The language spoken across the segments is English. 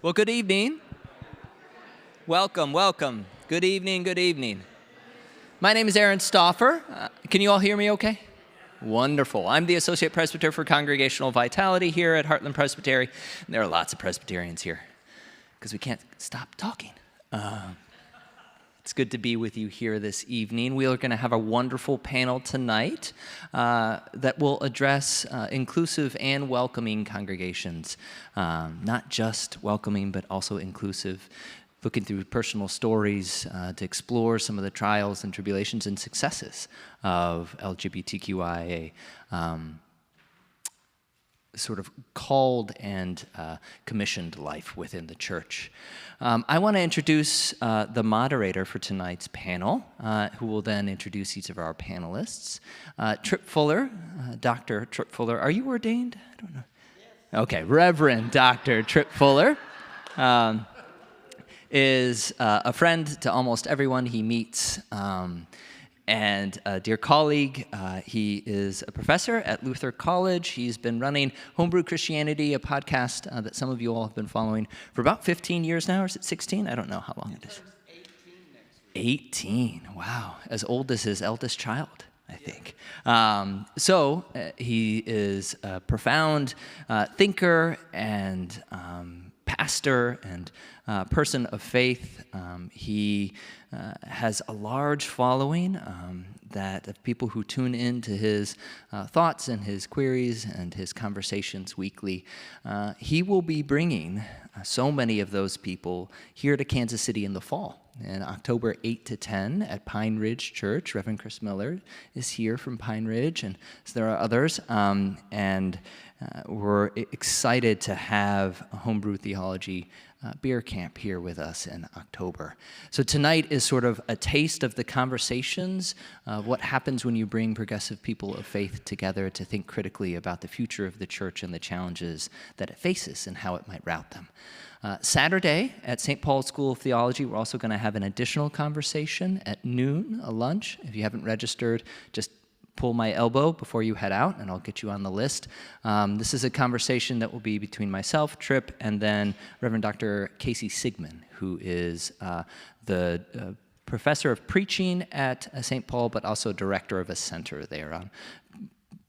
Well, good evening. Welcome, welcome. Good evening, good evening. My name is Aaron Stauffer. Can you all hear me okay? Wonderful. I'm the Associate Presbyter for Congregational Vitality here at Heartland Presbytery. And there are lots of Presbyterians here because we can't stop talking. It's good to be with you here this evening. We are going to have a wonderful panel tonight that will address inclusive and welcoming congregations. Not just welcoming, but also inclusive, looking through personal stories to explore some of the trials and tribulations and successes of LGBTQIA sort of called and commissioned life within the church. I want to introduce the moderator for tonight's panel, who will then introduce each of our panelists. Tripp Fuller, Dr. Tripp Fuller. Are you ordained? I don't know. Yes. Okay, Reverend Dr. Tripp Fuller is a friend to almost everyone he meets. And a dear colleague, he is a professor at Luther College. He's been running Homebrew Christianity, a podcast that some of you all have been following for about 15 years now, or is it 16? I don't know how long it is. 18 next week. 18, wow. As old as his eldest child, I think. He is a profound thinker and pastor and person of faith. He has a large following that of people who tune in to his thoughts and his queries and his conversations weekly. He will be bringing so many of those people here to Kansas City in the fall. In October 8 to 10 at Pine Ridge Church. Reverend Chris Miller is here from Pine Ridge, and so there are others. We're excited to have a Homebrew Theology beer camp here with us in October. So tonight is sort of a taste of the conversations of what happens when you bring progressive people of faith together to think critically about the future of the church and the challenges that it faces and how it might route them. Saturday at St. Paul's School of Theology, we're also going to have an additional conversation at noon, a lunch. If you haven't registered, just pull my elbow before you head out, and I'll get you on the list. This is a conversation that will be between myself, Tripp, and then Reverend Dr. Casey Sigmund, who is the professor of preaching at St. Paul, but also director of a center there on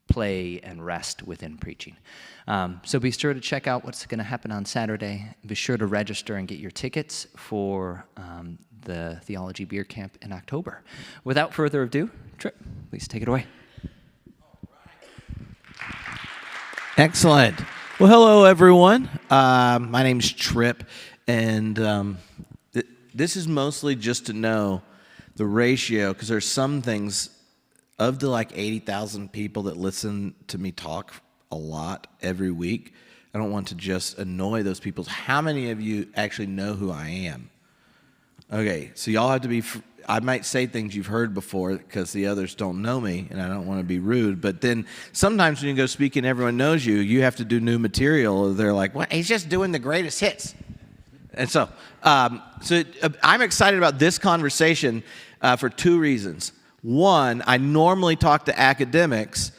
play and rest within preaching. So be sure to check out what's going to happen on Saturday. Be sure to register and get your tickets for the Theology Beer Camp in October. Without further ado, Tripp, please take it away. Excellent. Well, hello, everyone. My name's Tripp, and this is mostly just to know the ratio, because there's some things of the 80,000 people that listen to me talk a lot every week. I don't want to just annoy those people. How many of you actually know who I am? Okay, so y'all have to be, I might say things you've heard before because the others don't know me, and I don't want to be rude, but then sometimes when you go speak and everyone knows you, you have to do new material. They're like, well, he's just doing the greatest hits. And so I'm excited about this conversation for two reasons. One, I normally talk to academics,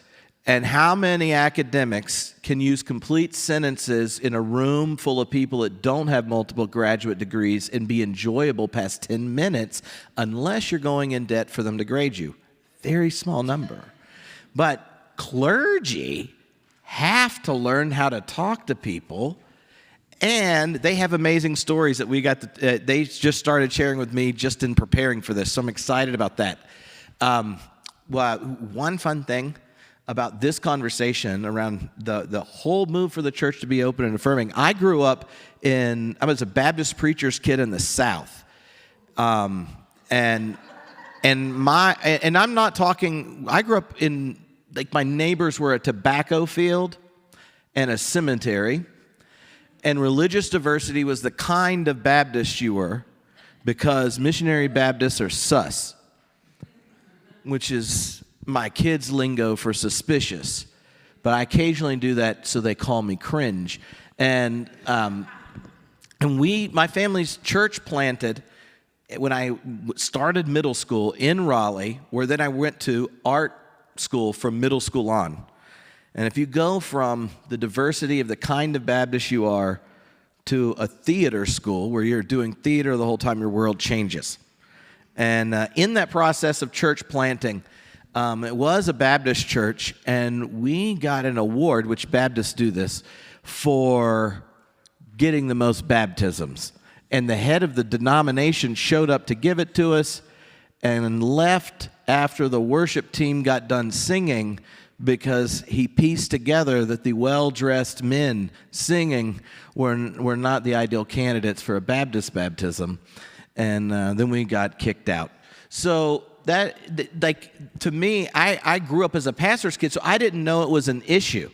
and how many academics can use complete sentences in a room full of people that don't have multiple graduate degrees and be enjoyable past 10 minutes unless you're going in debt for them to grade you? Very small number. But clergy have to learn how to talk to people, and they have amazing stories that they just started sharing with me just in preparing for this, so I'm excited about that. One fun thing about this conversation around the whole move for the church to be open and affirming. I grew up I was a Baptist preacher's kid in the South. And I'm not talking, I grew up in, my neighbors were a tobacco field and a cemetery. And religious diversity was the kind of Baptist you were, because missionary Baptists are sus, which is my kids' lingo for suspicious, but I occasionally do that so they call me cringe. And my family's church planted when I started middle school in Raleigh, where then I went to art school from middle school on. And if you go from the diversity of the kind of Baptist you are to a theater school where you're doing theater the whole time your world changes. And in that process of church planting, it was a Baptist church, and we got an award, which Baptists do this, for getting the most baptisms. And the head of the denomination showed up to give it to us and left after the worship team got done singing because he pieced together that the well-dressed men singing were not the ideal candidates for a Baptist baptism. And then we got kicked out. So that, like, to me, I grew up as a pastor's kid, so I didn't know it was an issue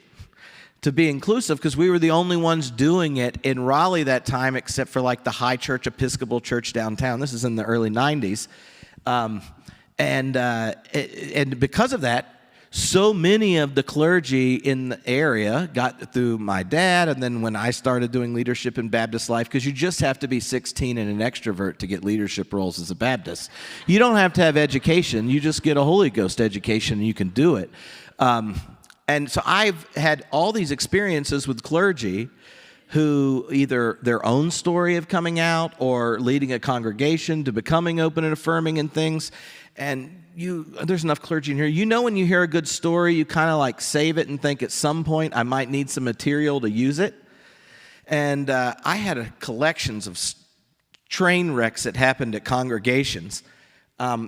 to be inclusive because we were the only ones doing it in Raleigh that time, except for like the High Church Episcopal Church downtown. This is in the early 90s. And because of that, so many of the clergy in the area got through my dad, and then when I started doing leadership in Baptist life, because you just have to be 16 and an extrovert to get leadership roles as a Baptist. You don't have to have education. You just get a Holy Ghost education, and you can do it. And so I've had all these experiences with clergy who either their own story of coming out or leading a congregation to becoming open and affirming in things. And there's enough clergy in here. You know, when you hear a good story, you kind of like save it and think at some point I might need some material to use it. And I had collections of train wrecks that happened at congregations.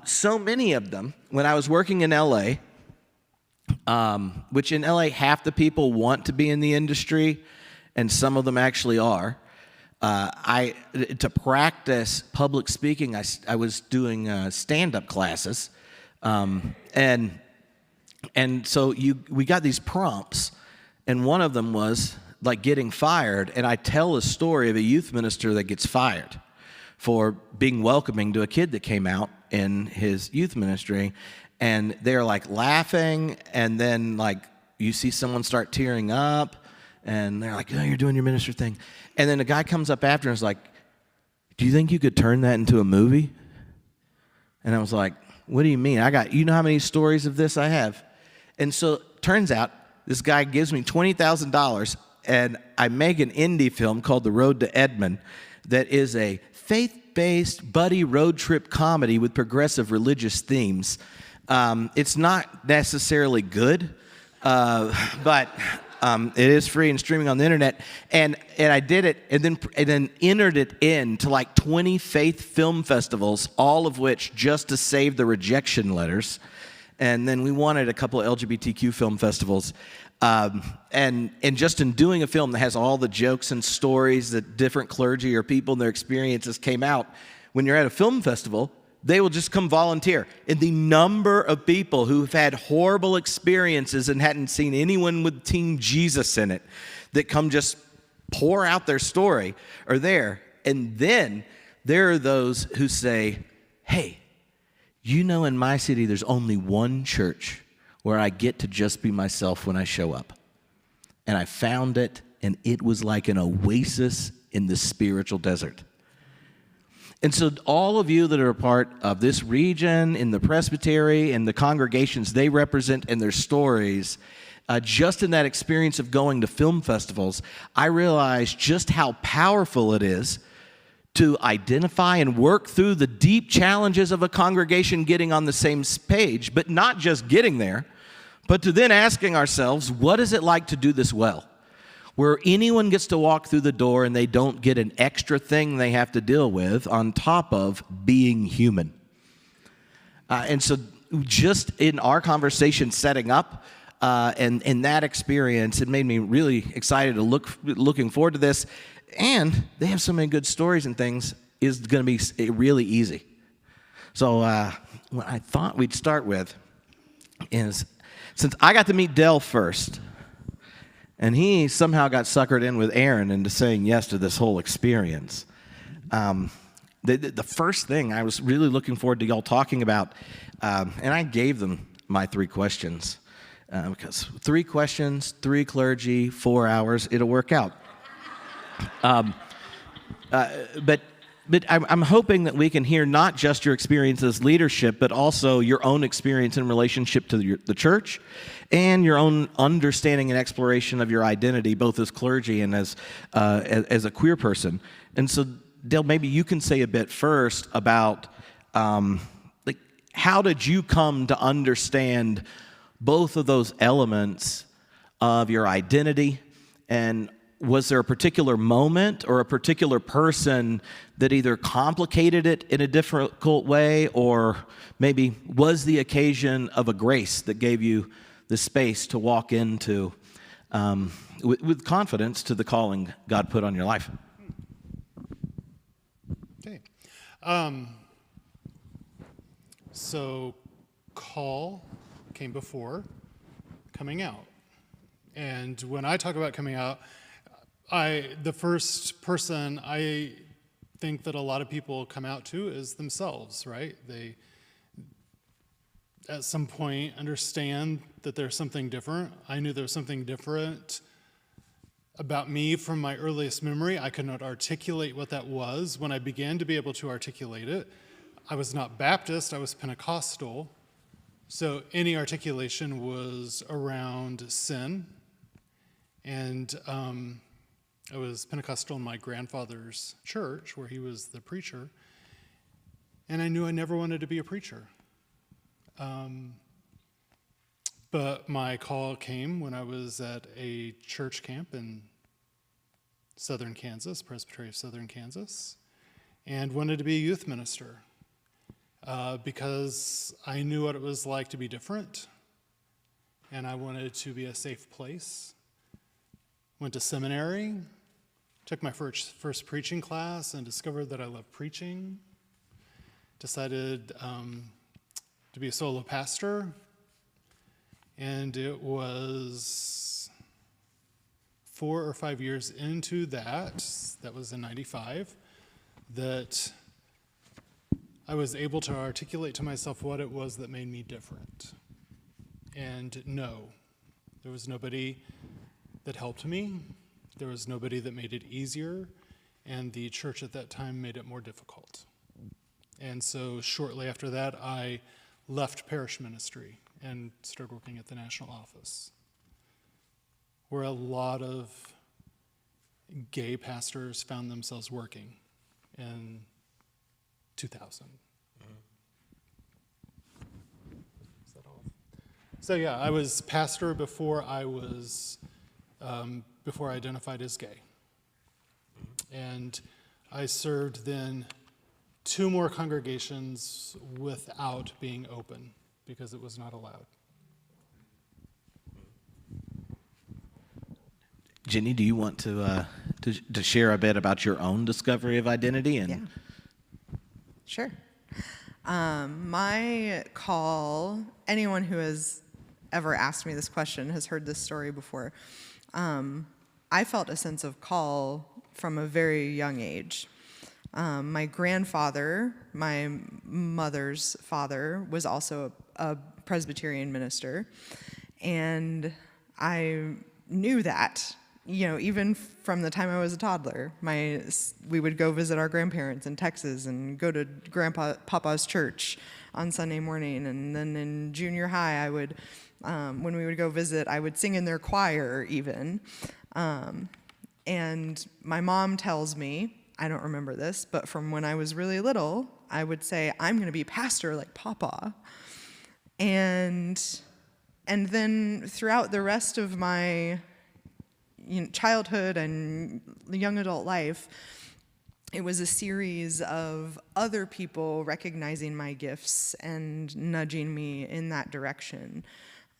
So many of them, when I was working in L.A., which in LA, half the people want to be in the industry, and some of them actually are. To practice public speaking, I was doing stand-up classes, and so we got these prompts, and one of them was like getting fired, and I tell a story of a youth minister that gets fired for being welcoming to a kid that came out in his youth ministry. And they're like laughing, and then like you see someone start tearing up, and they're like, "Oh, you're doing your minister thing." And then a guy comes up after and is like, "Do you think you could turn that into a movie?" And I was like, "What do you mean? You know how many stories of this I have?" And so turns out this guy gives me $20,000, and I make an indie film called The Road to Edmond that is a faith-based buddy road trip comedy with progressive religious themes. It's not necessarily good, but it is free and streaming on the internet. And I did it, and then entered it into like 20 faith film festivals, all of which just to save the rejection letters. And then we wanted a couple of LGBTQ film festivals. And just in doing a film that has all the jokes and stories that different clergy or people and their experiences came out, when you're at a film festival, they will just come volunteer. And the number of people who've had horrible experiences and hadn't seen anyone with Team Jesus in it that come just pour out their story are there. And then there are those who say, "Hey, you know, in my city, there's only one church where I get to just be myself when I show up. And I found it, and it was like an oasis in the spiritual desert." And so all of you that are a part of this region, in the presbytery, and the congregations they represent and their stories, just in that experience of going to film festivals, I realized just how powerful it is to identify and work through the deep challenges of a congregation getting on the same page, but not just getting there, but to then asking ourselves, what is it like to do this well? Where anyone gets to walk through the door and they don't get an extra thing they have to deal with on top of being human. And so just in our conversation setting up and in that experience, it made me really excited to looking forward to this. And they have so many good stories and things, is going to be really easy. So what I thought we'd start with is, since I got to meet Dell first, and he somehow got suckered in with Aaron into saying yes to this whole experience. The first thing I was really looking forward to y'all talking about, and I gave them my 3 questions, because 3 questions, 3 clergy, 4 hours, it'll work out. But But I'm hoping that we can hear not just your experience as leadership, but also your own experience in relationship to the church and your own understanding and exploration of your identity, both as clergy and as a queer person. And so, Dale, maybe you can say a bit first about like how did you come to understand both of those elements of your identity, and was there a particular moment or a particular person that either complicated it in a difficult way, or maybe was the occasion of a grace that gave you the space to walk into with confidence to the calling God put on your life? Okay. So call came before coming out. And when I talk about coming out, the first person I think that a lot of people come out to is themselves, right? They, at some point, understand that there's something different. I knew there was something different about me from my earliest memory. I could not articulate what that was. When I began to be able to articulate it, I was not Baptist, I was Pentecostal. So any articulation was around sin. And I was Pentecostal in my grandfather's church, where he was the preacher, and I knew I never wanted to be a preacher. But my call came when I was at a church camp in southern Kansas, Presbytery of Southern Kansas, and wanted to be a youth minister because I knew what it was like to be different, and I wanted to be a safe place. Went to seminary, took my first preaching class and discovered that I love preaching. Decided to be a solo pastor, and it was 4 or 5 years into that was in 95, that I was able to articulate to myself what it was that made me different. And no, there was nobody that helped me. There was nobody that made it easier, and the church at that time made it more difficult. And so shortly after that, I left parish ministry and started working at the national office, where a lot of gay pastors found themselves working in 2000. Is that all? So yeah, I was pastor before I identified as gay. And I served then 2 more congregations without being open because it was not allowed. Jenny, do you want to share a bit about your own discovery of identity? And Yeah. Sure. My call, anyone who has ever asked me this question has heard this story before. I felt a sense of call from a very young age. My grandfather, my mother's father, was also a Presbyterian minister, and I knew that, even from the time I was a toddler. We would go visit our grandparents in Texas and go to Papa's church on Sunday morning, and then in junior high, I would, when we would go visit, I would sing in their choir even. And my mom tells me, I don't remember this, but from when I was really little, I would say, I'm going to be pastor like Papa. And then throughout the rest of my childhood and young adult life, it was a series of other people recognizing my gifts and nudging me in that direction.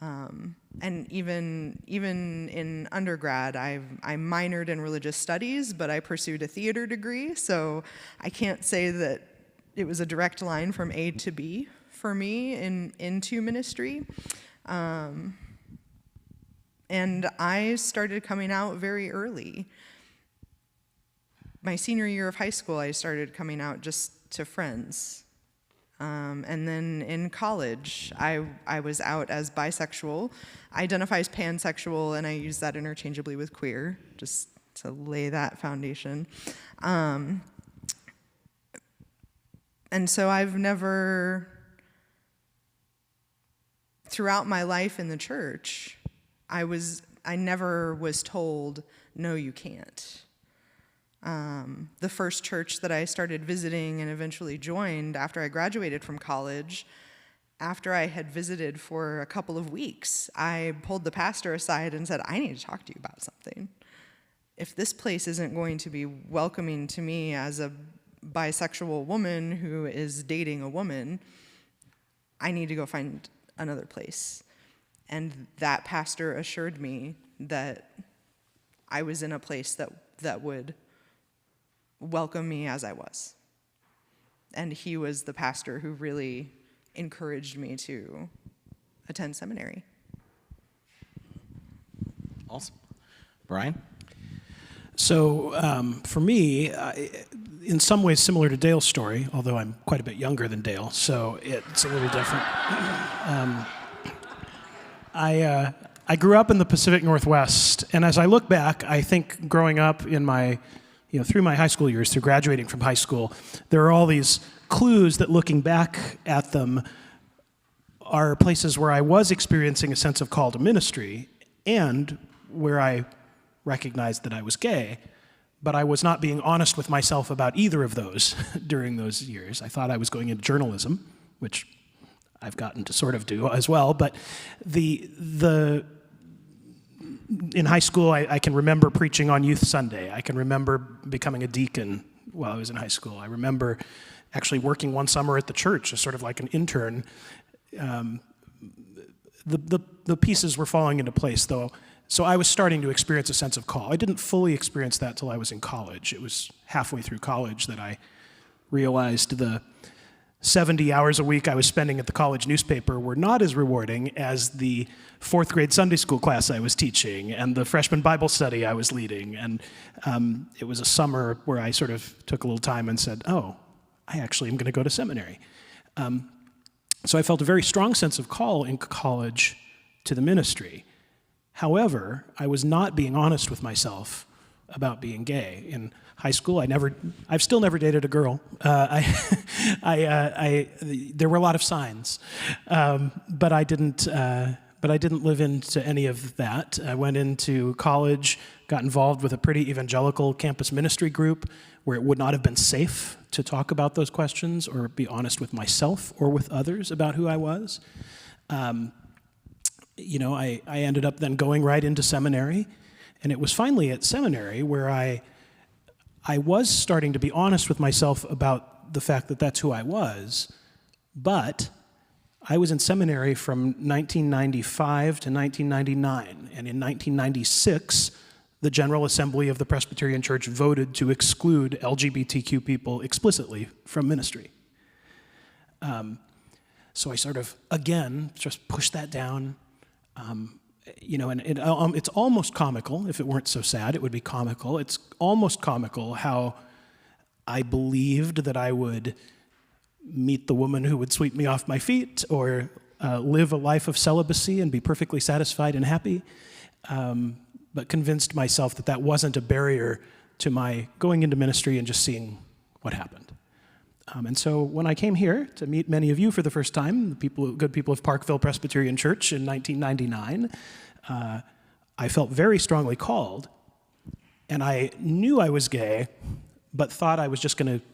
And even in undergrad, I minored in religious studies, but I pursued a theater degree, so I can't say that it was a direct line from A to B for me into ministry. And I started coming out very early. My senior year of high school, I started coming out just to friends. And then in college, I was out as bisexual. I identify as pansexual, and I use that interchangeably with queer, just to lay that foundation. And so I've never, throughout my life in the church, I never was told, no, you can't. The first church that I started visiting and eventually joined after I graduated from college, after I had visited for a couple of weeks, I pulled the pastor aside and said, I need to talk to you about something. If this place isn't going to be welcoming to me as a bisexual woman who is dating a woman, I need to go find another place. And that pastor assured me that I was in a place that would welcome me as I was. And he was the pastor who really encouraged me to attend seminary. Awesome. Brian? So for me, in some ways similar to Dale's story, although I'm quite a bit younger than Dale, so it's a little different. I grew up in the Pacific Northwest, and as I look back, I think growing up in my, through my high school years, through graduating from high school, there are all these clues that looking back at them are places where I was experiencing a sense of call to ministry and where I recognized that I was gay, but I was not being honest with myself about either of those during those years. I thought I was going into journalism, which I've gotten to sort of do as well, but in high school, I can remember preaching on Youth Sunday. I can remember becoming a deacon while I was in high school. I remember actually working one summer at the church as sort of like an intern. The pieces were falling into place, though. So I was starting to experience a sense of call. I didn't fully experience that till I was in college. It was halfway through college that I realized the 70 hours a week I was spending at the college newspaper were not as rewarding as the fourth grade Sunday school class I was teaching and the freshman Bible study I was leading. And it was a summer where I sort of took a little time and said, oh, I actually am going to go to seminary. So I felt a very strong sense of call in college to the ministry. However, I was not being honest with myself about being gay. In high school, I've still never dated a girl. There were a lot of signs, but I didn't live into any of that. I went into college, got involved with a pretty evangelical campus ministry group where it would not have been safe to talk about those questions or be honest with myself or with others about who I was. I ended up then going right into seminary, and it was finally at seminary where I was starting to be honest with myself about the fact that that's who I was, but I was in seminary from 1995 to 1999, and in 1996, the General Assembly of the Presbyterian Church voted to exclude LGBTQ people explicitly from ministry. So I sort of, again, just pushed that down. It's almost comical. If it weren't so sad, it would be comical. It's almost comical how I believed that I would meet the woman who would sweep me off my feet or live a life of celibacy and be perfectly satisfied and happy, but convinced myself that that wasn't a barrier to my going into ministry and just seeing what happened. And so when I came here to meet many of you for the first time, the good people of Parkville Presbyterian Church in 1999, I felt very strongly called, and I knew I was gay, but thought I was just going to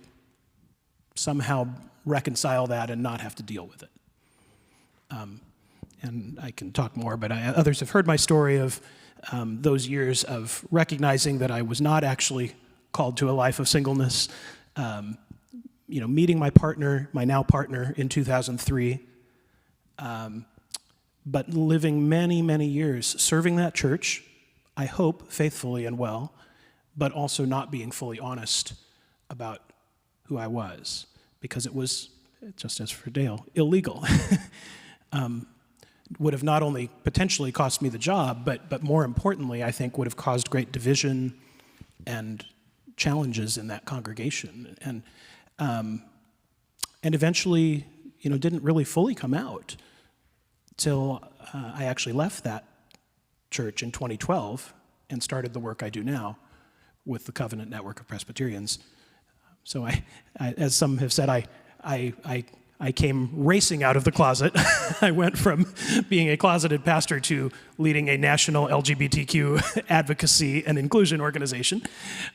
somehow reconcile that and not have to deal with it. And I can talk more, but others have heard my story of those years of recognizing that I was not actually called to a life of singleness, meeting my now partner in 2003, but living many, many years serving that church, I hope faithfully and well, but also not being fully honest about who I was, because it was, just as for Dale, illegal. Would have not only potentially cost me the job, but more importantly, I think would have caused great division and challenges in that congregation. And eventually, didn't really fully come out till I actually left that church in 2012 and started the work I do now with the Covenant Network of Presbyterians. So I as some have said, I I came racing out of the closet. I went from being a closeted pastor to leading a national LGBTQ advocacy and inclusion organization.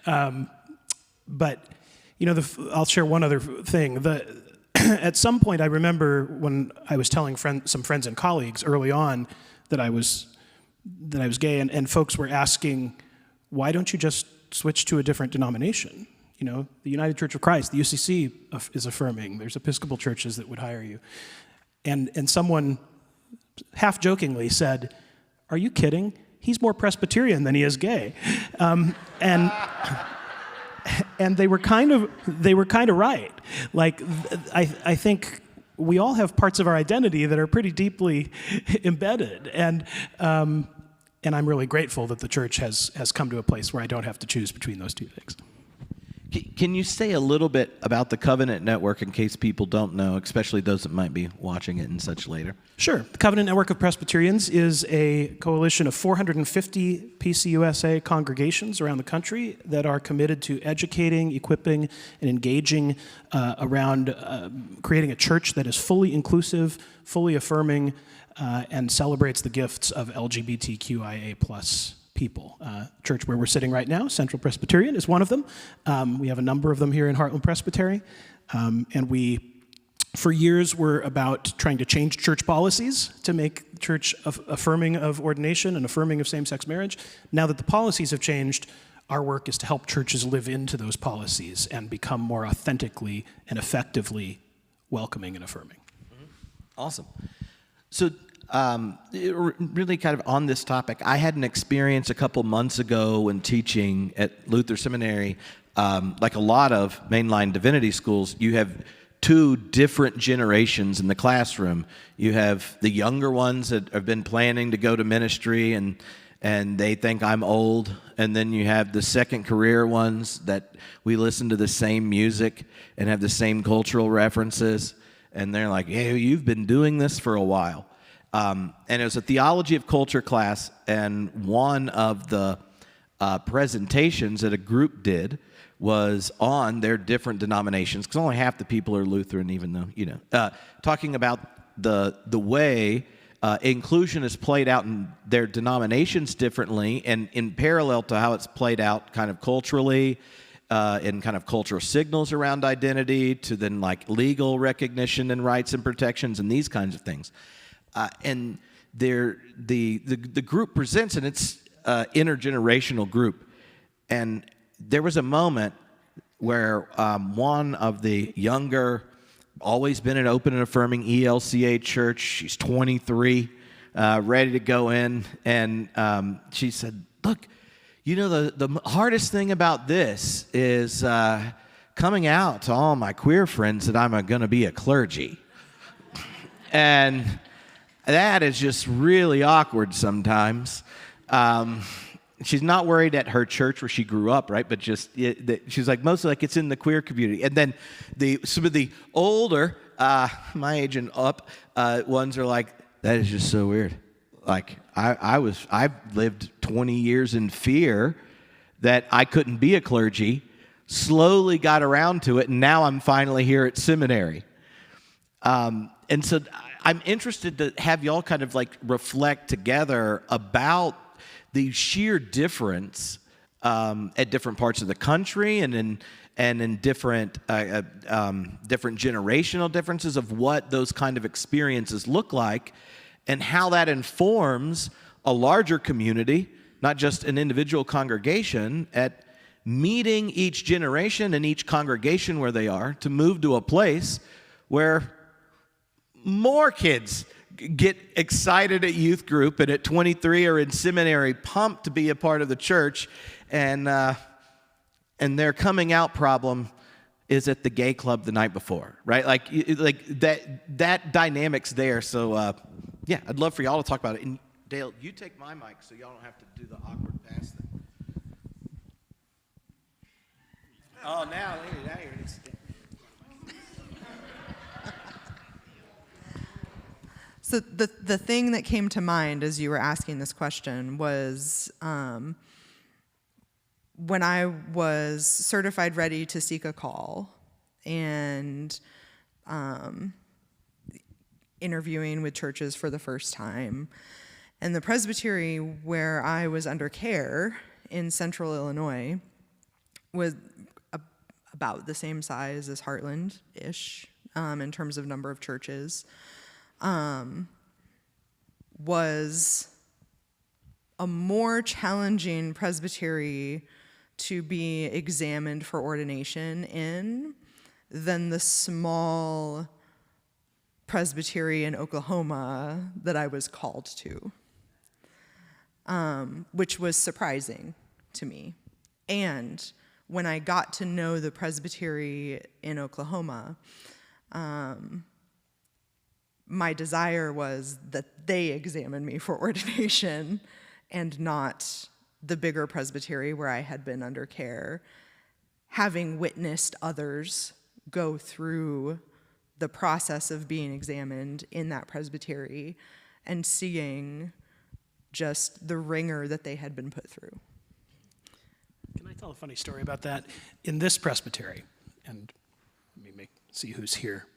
But, I'll share one other thing. At some point, I remember when I was telling some friends and colleagues early on that I was gay, and folks were asking, why don't you just switch to a different denomination? The United Church of Christ, the UCC is affirming. There's Episcopal churches that would hire you. And someone half jokingly said, are you kidding? He's more Presbyterian than he is gay. And they were kind of right. Like, I think we all have parts of our identity that are pretty deeply embedded. And I'm really grateful that the church has come to a place where I don't have to choose between those two things. Can you say a little bit about the Covenant Network in case people don't know, especially those that might be watching it and such later? Sure. The Covenant Network of Presbyterians is a coalition of 450 PCUSA congregations around the country that are committed to educating, equipping, and engaging around creating a church that is fully inclusive, fully affirming, and celebrates the gifts of LGBTQIA+ people. Church where we're sitting right now, Central Presbyterian, is one of them. We have a number of them here in Heartland Presbytery. And we, for years, were about trying to change church policies to make church affirming of ordination and affirming of same-sex marriage. Now that the policies have changed, our work is to help churches live into those policies and become more authentically and effectively welcoming and affirming. Awesome. So, really kind of on this topic, I had an experience a couple months ago when teaching at Luther Seminary. Like a lot of mainline divinity schools, you have two different generations in the classroom. You have the younger ones that have been planning to go to ministry and they think I'm old. And then you have the second career ones that we listen to the same music and have the same cultural references. And they're like, hey, you've been doing this for a while. And it was a theology of culture class, and one of the presentations that a group did was on their different denominations, because only half the people are Lutheran, even though, talking about the way inclusion is played out in their denominations differently, and in parallel to how it's played out kind of culturally, in kind of cultural signals around identity, to then like legal recognition and rights and protections and these kinds of things. And the group presents, and it's an intergenerational group. And there was a moment where one of the younger, always been an open and affirming ELCA church, she's 23, ready to go in, and she said, look, the hardest thing about this is coming out to all my queer friends that I'm going to be a clergy. And that is just really awkward sometimes. She's not worried at her church where she grew up, right? But just she's like, mostly like it's in the queer community. And then some of the older, my age and up, ones are like, that is just so weird. Like I've lived 20 years in fear that I couldn't be a clergy. Slowly got around to it, and now I'm finally here at seminary. And so I'm interested to have y'all kind of like reflect together about the sheer difference at different parts of the country and in different generational differences of what those kind of experiences look like, and how that informs a larger community, not just an individual congregation, at meeting each generation and each congregation where they are to move to a place where more kids get excited at youth group and at 23 are in seminary, pumped to be a part of the church, and their coming out problem is at the gay club the night before, right? Like that dynamic's there. So yeah, I'd love for y'all to talk about it. And Dale, you take my mic so y'all don't have to do the awkward pass thing. Oh, now you're So the thing that came to mind as you were asking this question was when I was certified ready to seek a call, and interviewing with churches for the first time. And the presbytery where I was under care in central Illinois was about the same size as Heartland-ish in terms of number of churches, was a more challenging presbytery to be examined for ordination in than the small presbytery in Oklahoma that I was called to, which was surprising to me. And when I got to know the presbytery in Oklahoma, my desire was that they examine me for ordination and not the bigger presbytery where I had been under care, having witnessed others go through the process of being examined in that presbytery and seeing just the ringer that they had been put through. Can I tell a funny story about that? In this presbytery, and let me see who's here.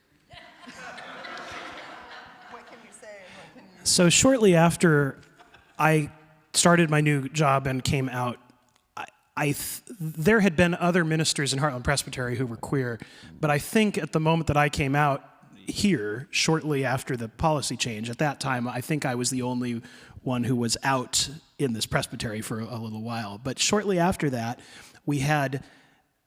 What can you say? So shortly after I started my new job and came out, there had been other ministers in Heartland Presbytery who were queer, but I think at the moment that I came out here, shortly after the policy change, at that time, I think I was the only one who was out in this presbytery for a little while. But shortly after that, we had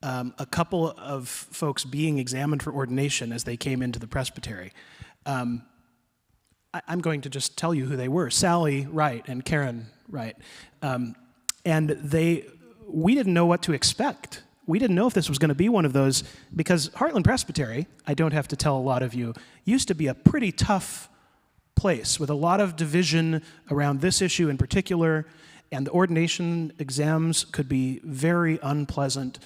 a couple of folks being examined for ordination as they came into the presbytery. I'm going to just tell you who they were: Sally Wright and Karen Wright. And we didn't know what to expect. We didn't know if this was going to be one of those, because Heartland Presbytery, I don't have to tell a lot of you, used to be a pretty tough place with a lot of division around this issue in particular, and the ordination exams could be very unpleasant.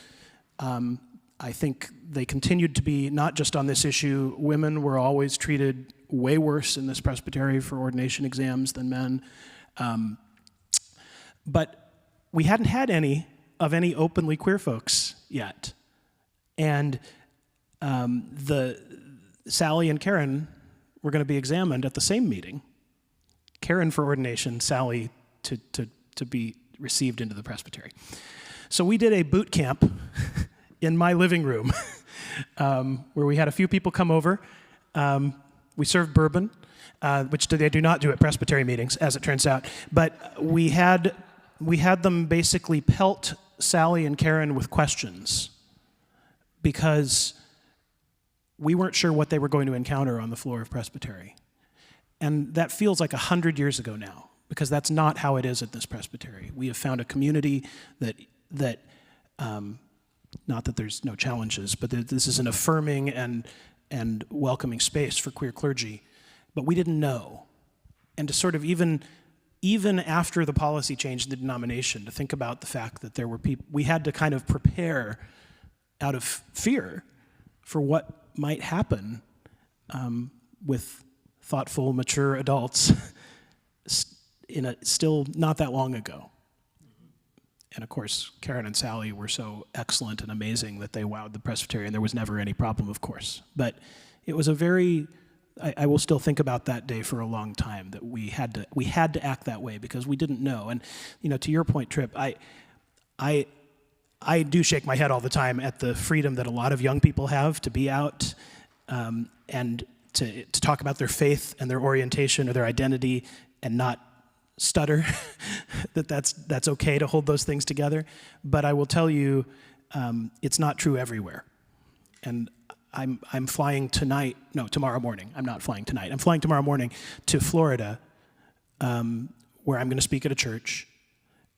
I think they continued to be, not just on this issue. Women were always treated way worse in this presbytery for ordination exams than men. But we hadn't had any openly queer folks yet. And Sally and Karen were going to be examined at the same meeting. Karen for ordination, Sally to be received into the presbytery. So we did a boot camp in my living room where we had a few people come over. We served bourbon, which they do not do at presbytery meetings, as it turns out. But we had them basically pelt Sally and Karen with questions because we weren't sure what they were going to encounter on the floor of presbytery. And that feels like 100 years ago now, because that's not how it is at this presbytery. We have found a community that not that there's no challenges, but that this is an affirming and welcoming space for queer clergy. But we didn't know. And to sort of even after the policy changed in the denomination, to think about the fact that there were people, we had to kind of prepare out of fear for what might happen with thoughtful, mature adults still not that long ago. And of course, Karen and Sally were so excellent and amazing that they wowed the presbytery, and there was never any problem, of course. But it was I will still think about that day for a long time, that we had to act that way because we didn't know. And to your point, Tripp, I do shake my head all the time at the freedom that a lot of young people have to be out and to talk about their faith and their orientation or their identity and not stutter. that's okay to hold those things together. But I will tell you, it's not true everywhere. And I'm flying tomorrow morning. I'm not flying tonight. I'm flying tomorrow morning to Florida, where I'm going to speak at a church,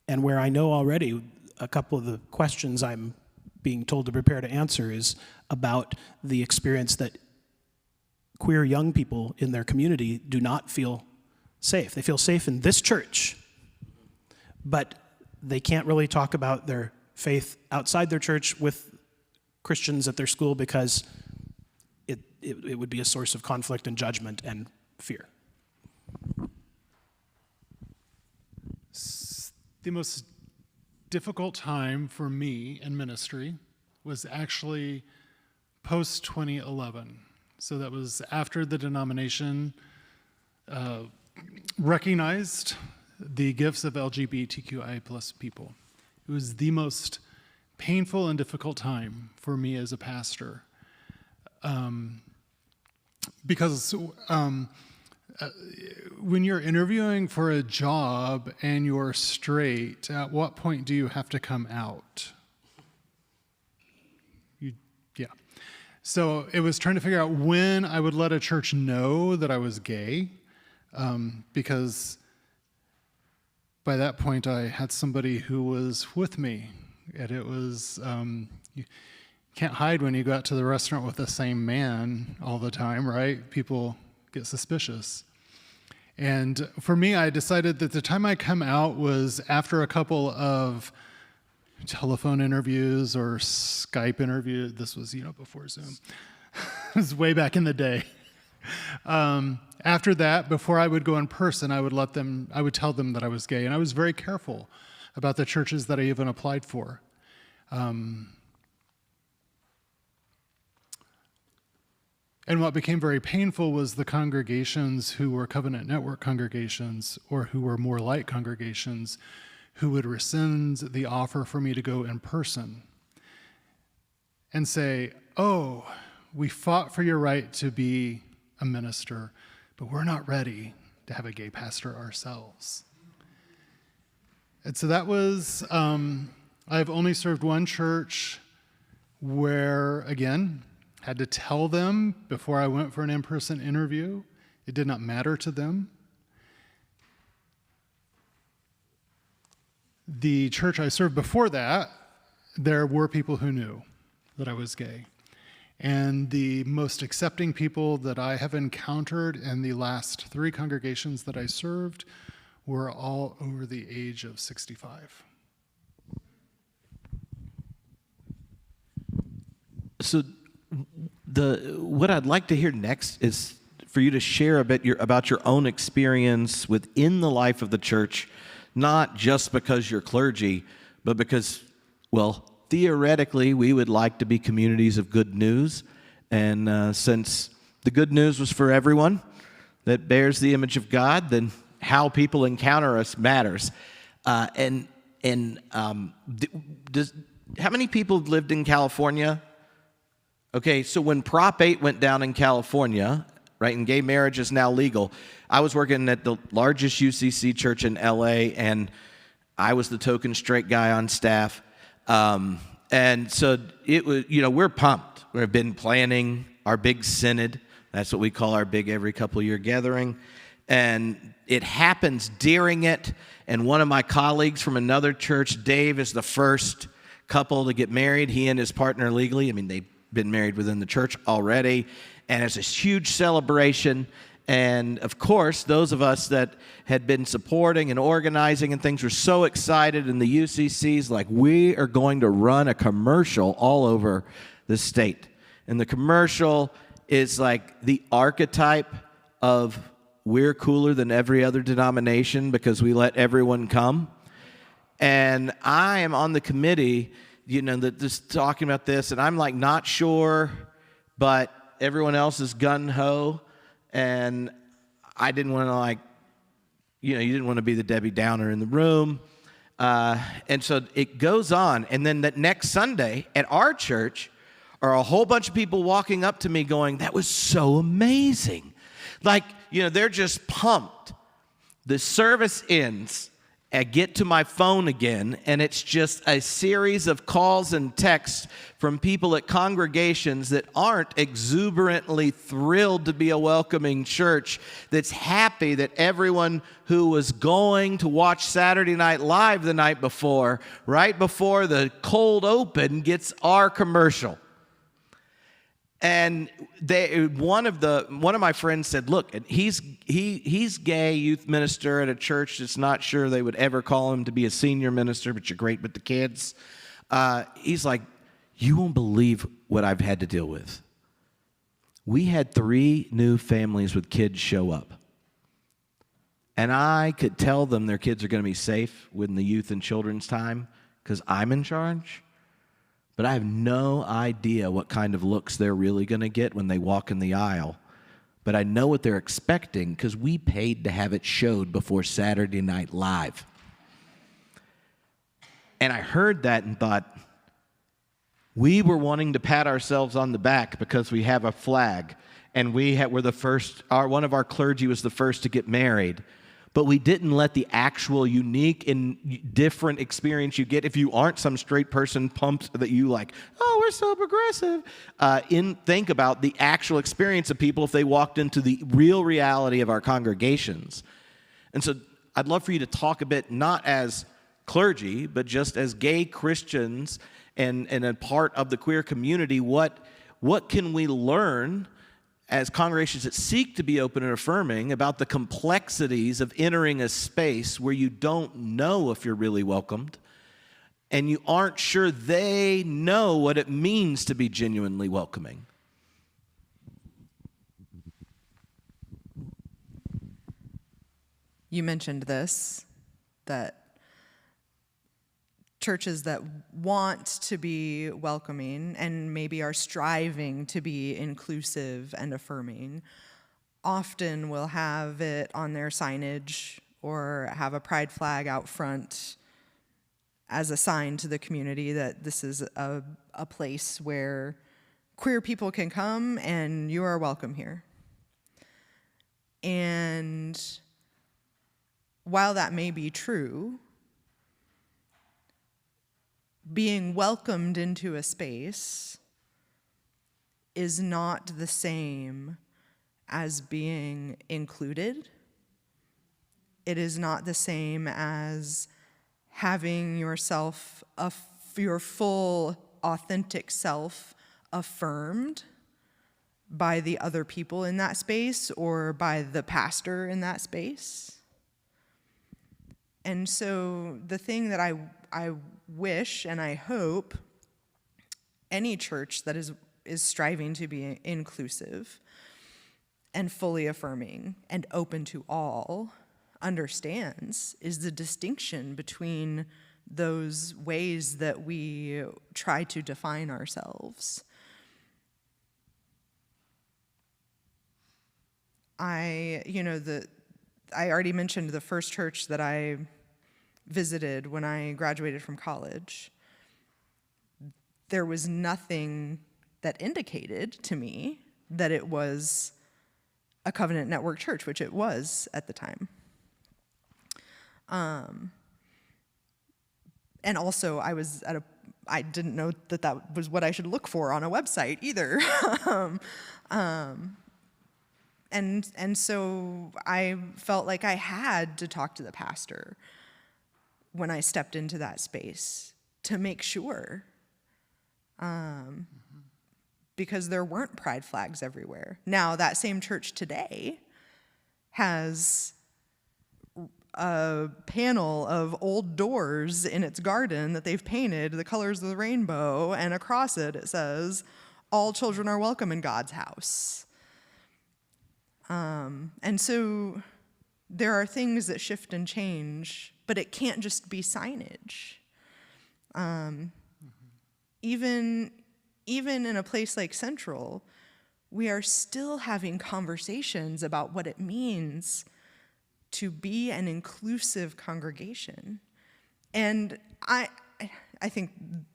and where I know already a couple of the questions I'm being told to prepare to answer is about the experience that queer young people in their community do not feel safe. They feel safe in this church, but they can't really talk about their faith outside their church with Christians at their school because it would be a source of conflict and judgment and fear. The most difficult time for me in ministry was actually post-2011. So that was after the denomination recognized the gifts of LGBTQI plus people. It was the most painful and difficult time for me as a pastor. Because when you're interviewing for a job and you're straight, at what point do you have to come out? Yeah. So it was trying to figure out when I would let a church know that I was gay, because by that point I had somebody who was with me, and it was, you can't hide when you go out to the restaurant with the same man all the time, right? People get suspicious. And for me, I decided that the time I come out was after a couple of telephone interviews or Skype interviews. This was, before Zoom. It was way back in the day. After that, before I would go in person, I would tell them that I was gay. And I was very careful about the churches that I even applied for. And what became very painful was the congregations who were Covenant Network congregations, or who were more like congregations, who would rescind the offer for me to go in person and say, oh, we fought for your right to be a minister, but we're not ready to have a gay pastor ourselves. And so that was, I've only served one church where, again, had to tell them before I went for an in-person interview. It did not matter to them. The church I served before that, there were people who knew that I was gay. And the most accepting people that I have encountered in the last 3 congregations that I served were all over the age of 65. So what I'd like to hear next is for you to share a bit about your own experience within the life of the church, not just because you're clergy, but because, well, theoretically, we would like to be communities of good news. And since the good news was for everyone that bears the image of God, then how people encounter us matters. How many people lived in California? Okay, so when Prop 8 went down in California, right, and gay marriage is now legal, I was working at the largest UCC church in LA, and I was the token straight guy on staff. And so it was, we're pumped. We've been planning our big synod. That's what we call our big every couple year gathering. And it happens during it. And one of my colleagues from another church, Dave, is the first couple to get married. He and his partner legally. I mean, they've been married within the church already. And it's a huge celebration. And of course, those of us that had been supporting and organizing and things were so excited, and the UCC's like, we are going to run a commercial all over the state. And the commercial is like the archetype of we're cooler than every other denomination because we let everyone come. And I am on the committee, that just talking about this, and I'm like not sure, but everyone else is gung-ho. And I didn't want to you didn't want to be the Debbie Downer in the room. And so it goes on. And then that next Sunday at our church are a whole bunch of people walking up to me going, that was so amazing. They're just pumped. The service ends. I get to my phone again, and it's just a series of calls and texts from people at congregations that aren't exuberantly thrilled to be a welcoming church, that's happy that everyone who was going to watch Saturday Night Live the night before, right before the cold open, gets our commercial. And one of my friends said, look, he's gay youth minister at a church that's not sure they would ever call him to be a senior minister, but you're great with the kids. He's like, you won't believe what I've had to deal with. We had 3 new families with kids show up. And I could tell them their kids are going to be safe within the youth and children's time because I'm in charge. but I have no idea what kind of looks they're really going to get when they walk in the aisle. But I know what they're expecting because we paid to have it showed before Saturday Night Live. And I heard that and thought, we were wanting to pat ourselves on the back because we have a flag, and we're the first, one of our clergy was the first to get married. But we didn't let the actual unique and different experience you get if you aren't some straight person pumped that you like, oh, we're so progressive. Think about the actual experience of people if they walked into the real reality of our congregations. And so I'd love for you to talk a bit, not as clergy, but just as gay Christians and a part of the queer community, what can we learn as congregations that seek to be open and affirming about the complexities of entering a space where you don't know if you're really welcomed and you aren't sure they know what it means to be genuinely welcoming? You mentioned this, that churches that want to be welcoming and maybe are striving to be inclusive and affirming often will have it on their signage or have a pride flag out front as a sign to the community that this is a place where queer people can come and you are welcome here. And while that may be true, being welcomed into a space is not the same as being included. It is not the same as having yourself, your full, authentic self affirmed by the other people in that space or by the pastor in that space. And so the thing that I wish and I hope any church that is striving to be inclusive and fully affirming and open to all understands is the distinction between those ways that we try to define ourselves. I already mentioned the first church that I visited when I graduated from college. There was nothing that indicated to me that it was a covenant network church, which it was at the time. And also I didn't know that was what I should look for on a website either. And so I felt like I had to talk to the pastor when I stepped into that space to make sure, because there weren't pride flags everywhere. Now, that same church today has a panel of old doors in its garden that they've painted the colors of the rainbow, and across it says, "All children are welcome in God's house." And so there are things that shift and change, but it can't just be signage. Even in a place like Central, we are still having conversations about what it means to be an inclusive congregation. And I think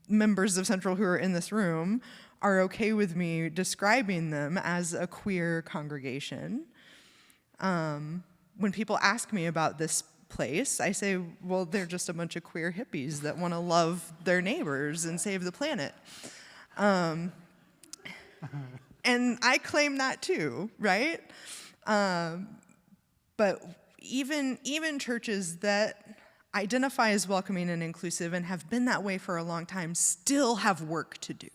members of Central who are in this room are okay with me describing them as a queer congregation. When people ask me about this place, I say, well, they're just a bunch of queer hippies that want to love their neighbors and save the planet. And I claim that too, right? But even churches that identify as welcoming and inclusive and have been that way for a long time still have work to do.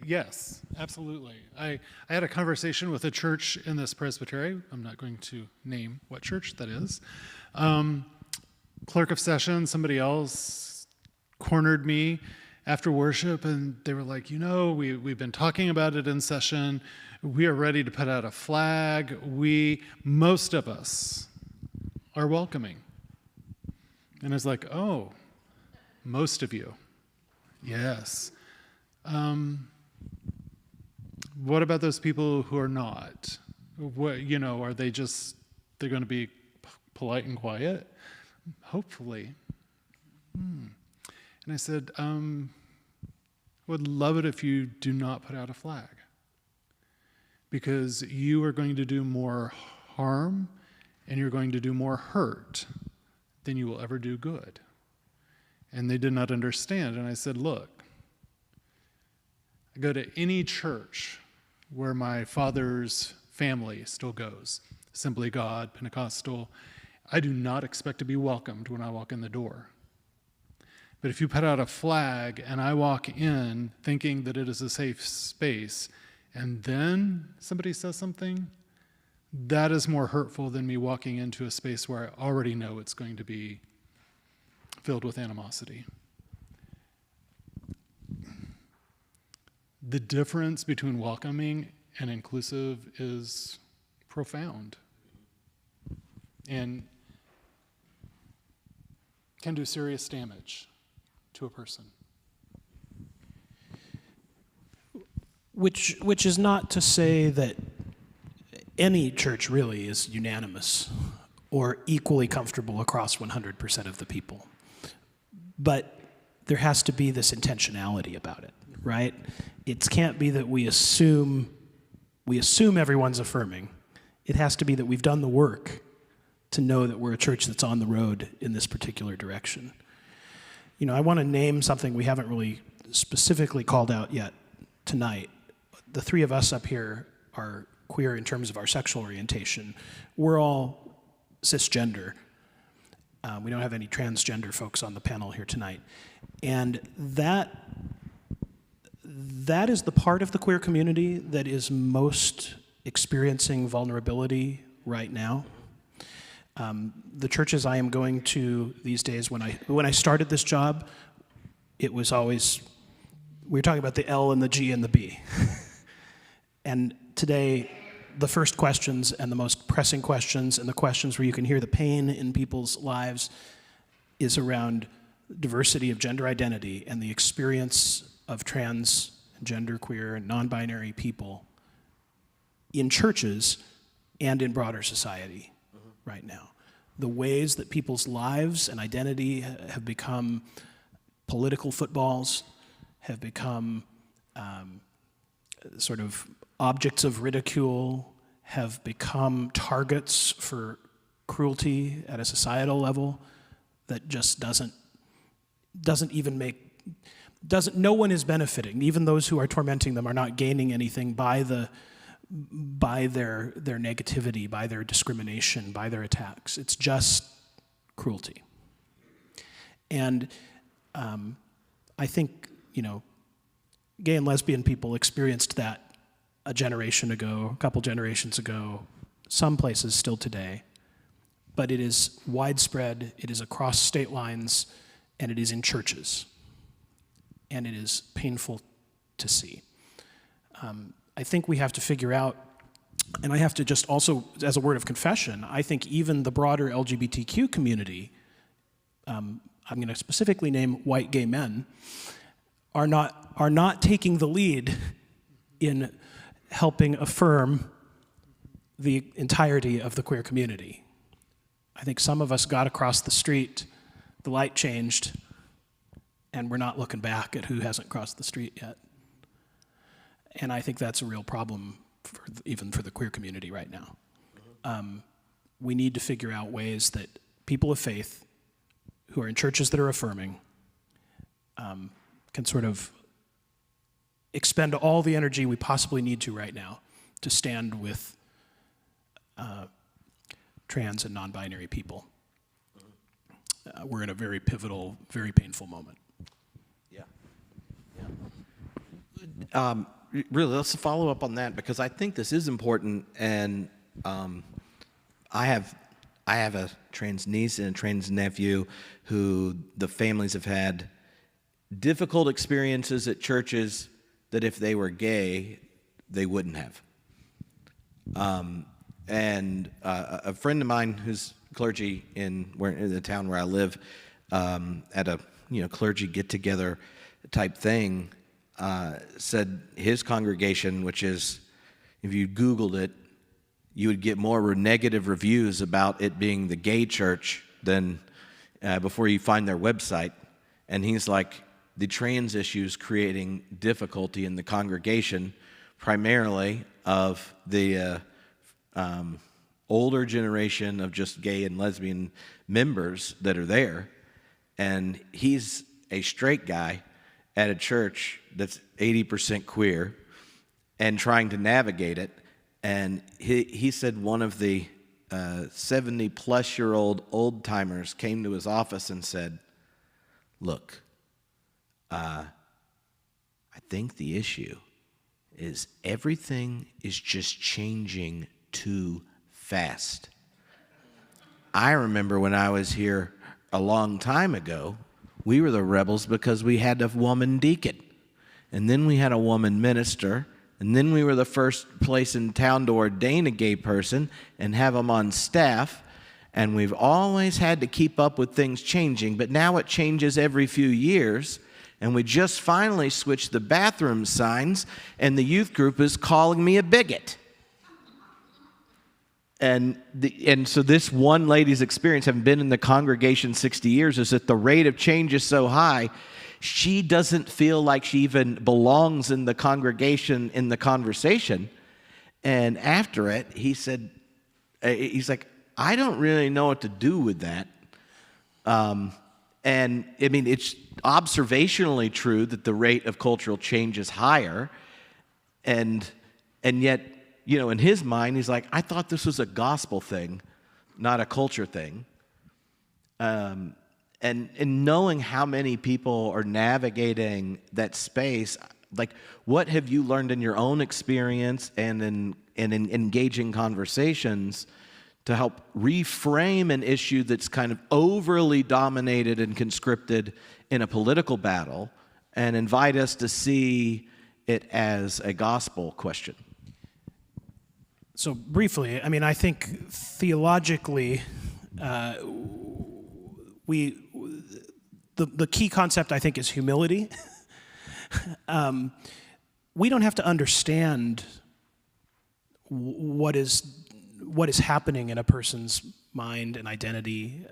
Yes, absolutely. I had a conversation with a church in this presbytery. I'm not going to name what church that is. Clerk of session, somebody else cornered me after worship, and they were like, we've been talking about it in session. We are ready to put out a flag. Most of us are welcoming. And it's like, oh, most of you. Yes. What about those people who are not? What, are they just, they're going to be polite and quiet? Hopefully. And I said, would love it if you do not put out a flag, because you are going to do more harm and you're going to do more hurt than you will ever do good. And they did not understand. And I said, look, I go to any church where my father's family still goes, Assembly of God, Pentecostal. I do not expect to be welcomed when I walk in the door. But if you put out a flag and I walk in thinking that it is a safe space, and then somebody says something, that is more hurtful than me walking into a space where I already know it's going to be filled with animosity. The difference between welcoming and inclusive is profound and can do serious damage to a person. Which is not to say that any church really is unanimous or equally comfortable across 100% of the people. But there has to be this intentionality about it, right? It can't be that we assume everyone's affirming. It has to be that we've done the work to know that we're a church that's on the road in this particular direction. I want to name something we haven't really specifically called out yet tonight. The three of us up here are queer in terms of our sexual orientation. We're all cisgender. We don't have any transgender folks on the panel here tonight. And that is the part of the queer community that is most experiencing vulnerability right now. The churches I am going to these days, when I started this job, it was always, we were talking about the L and the G and the B. And today, the first questions and the most pressing questions and the questions where you can hear the pain in people's lives is around diversity of gender identity and the experience of trans, gender queer, and non-binary people in churches and in broader society right now. The ways that people's lives and identity have become political footballs, have become sort of objects of ridicule, have become targets for cruelty at a societal level that just doesn't even make, no one is benefiting. Even those who are tormenting them are not gaining anything by their negativity, by their discrimination, by their attacks. It's just cruelty. And I think, gay and lesbian people experienced that a generation ago, a couple generations ago, some places still today. But it is widespread, it is across state lines, and it is in churches. And it is painful to see. I think we have to figure out, and I have to just also, as a word of confession, I think even the broader LGBTQ community, I'm going to specifically name white gay men, are not taking the lead in helping affirm the entirety of the queer community. I think some of us got across the street, the light changed, and we're not looking back at who hasn't crossed the street yet. And I think that's a real problem even for the queer community right now. We need to figure out ways that people of faith who are in churches that are affirming can sort of expend all the energy we possibly need to right now to stand with trans and non-binary people. We're in a very pivotal, very painful moment. Really, let's follow up on that, because I think this is important, and I have a trans niece and a trans nephew who the families have had difficult experiences at churches that if they were gay, they wouldn't have. And a friend of mine who's clergy in the town where I live at a clergy get-together type thing, said his congregation, which is, if you Googled it, you would get more negative reviews about it being the gay church than before you find their website. And he's like, the trans issues creating difficulty in the congregation, primarily of the older generation of just gay and lesbian members that are there. And he's a straight guy at a church that's 80% queer and trying to navigate it. And he said one of the 70-plus-year-old old-timers came to his office and said, look, I think the issue is everything is just changing too fast. I remember when I was here a long time ago, we were the rebels because we had a woman deacon, and then we had a woman minister, and then we were the first place in town to ordain a gay person and have them on staff, and we've always had to keep up with things changing, but now it changes every few years, and we just finally switched the bathroom signs, and the youth group is calling me a bigot. And so this one lady's experience, having been in the congregation 60 years, is that the rate of change is so high, she doesn't feel like she even belongs in the congregation, in the conversation. And after it, he's like, I don't really know what to do with that. And I mean, it's observationally true that the rate of cultural change is higher, and yet, in his mind, he's like, I thought this was a gospel thing, not a culture thing. And knowing how many people are navigating that space, like, what have you learned in your own experience and in engaging conversations to help reframe an issue that's kind of overly dominated and conscripted in a political battle and invite us to see it as a gospel question? So briefly, I mean, I think theologically, the key concept, I think, is humility. We don't have to understand what is happening in a person's mind and identity.